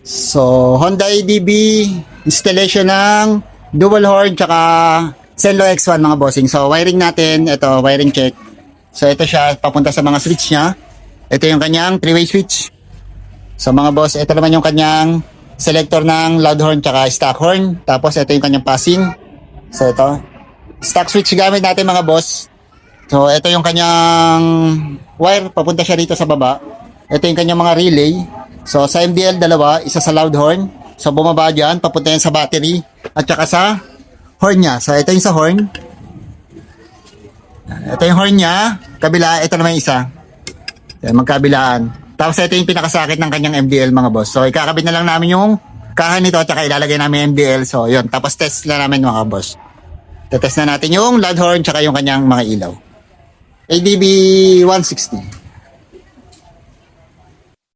So, Honda ADB installation ng dual horn tsaka Senlo X1 mga bossing. So, wiring natin, ito, wiring check. So, ito siya, papunta sa mga switch niya. Ito yung kanyang 3-way switch. So, mga boss, ito naman yung kanyang selector ng loud horn tsaka stock horn. Tapos, ito yung kanyang passing. So, ito. Stock switch gamit natin mga boss. So, ito yung kanyang wire, papunta siya dito sa baba. Ito yung kanyang mga relay. So, sa MDL, dalawa, isa sa loud horn. So, bumaba dyan, papunta yan sa battery. At saka sa horn niya. So, ito yung sa horn. Ito yung horn niya. Kabila, ito naman yung isa. Yan, magkabilaan. Tapos, ito yung pinakasakit ng kanyang MDL, mga boss. So, ikakabit na lang namin yung kahan nito at saka ilalagay namin yung MDL. So, yun. Tapos, test na namin, mga boss. Tetest na natin yung loud horn tsaka yung kanyang mga ilaw. ADB 160.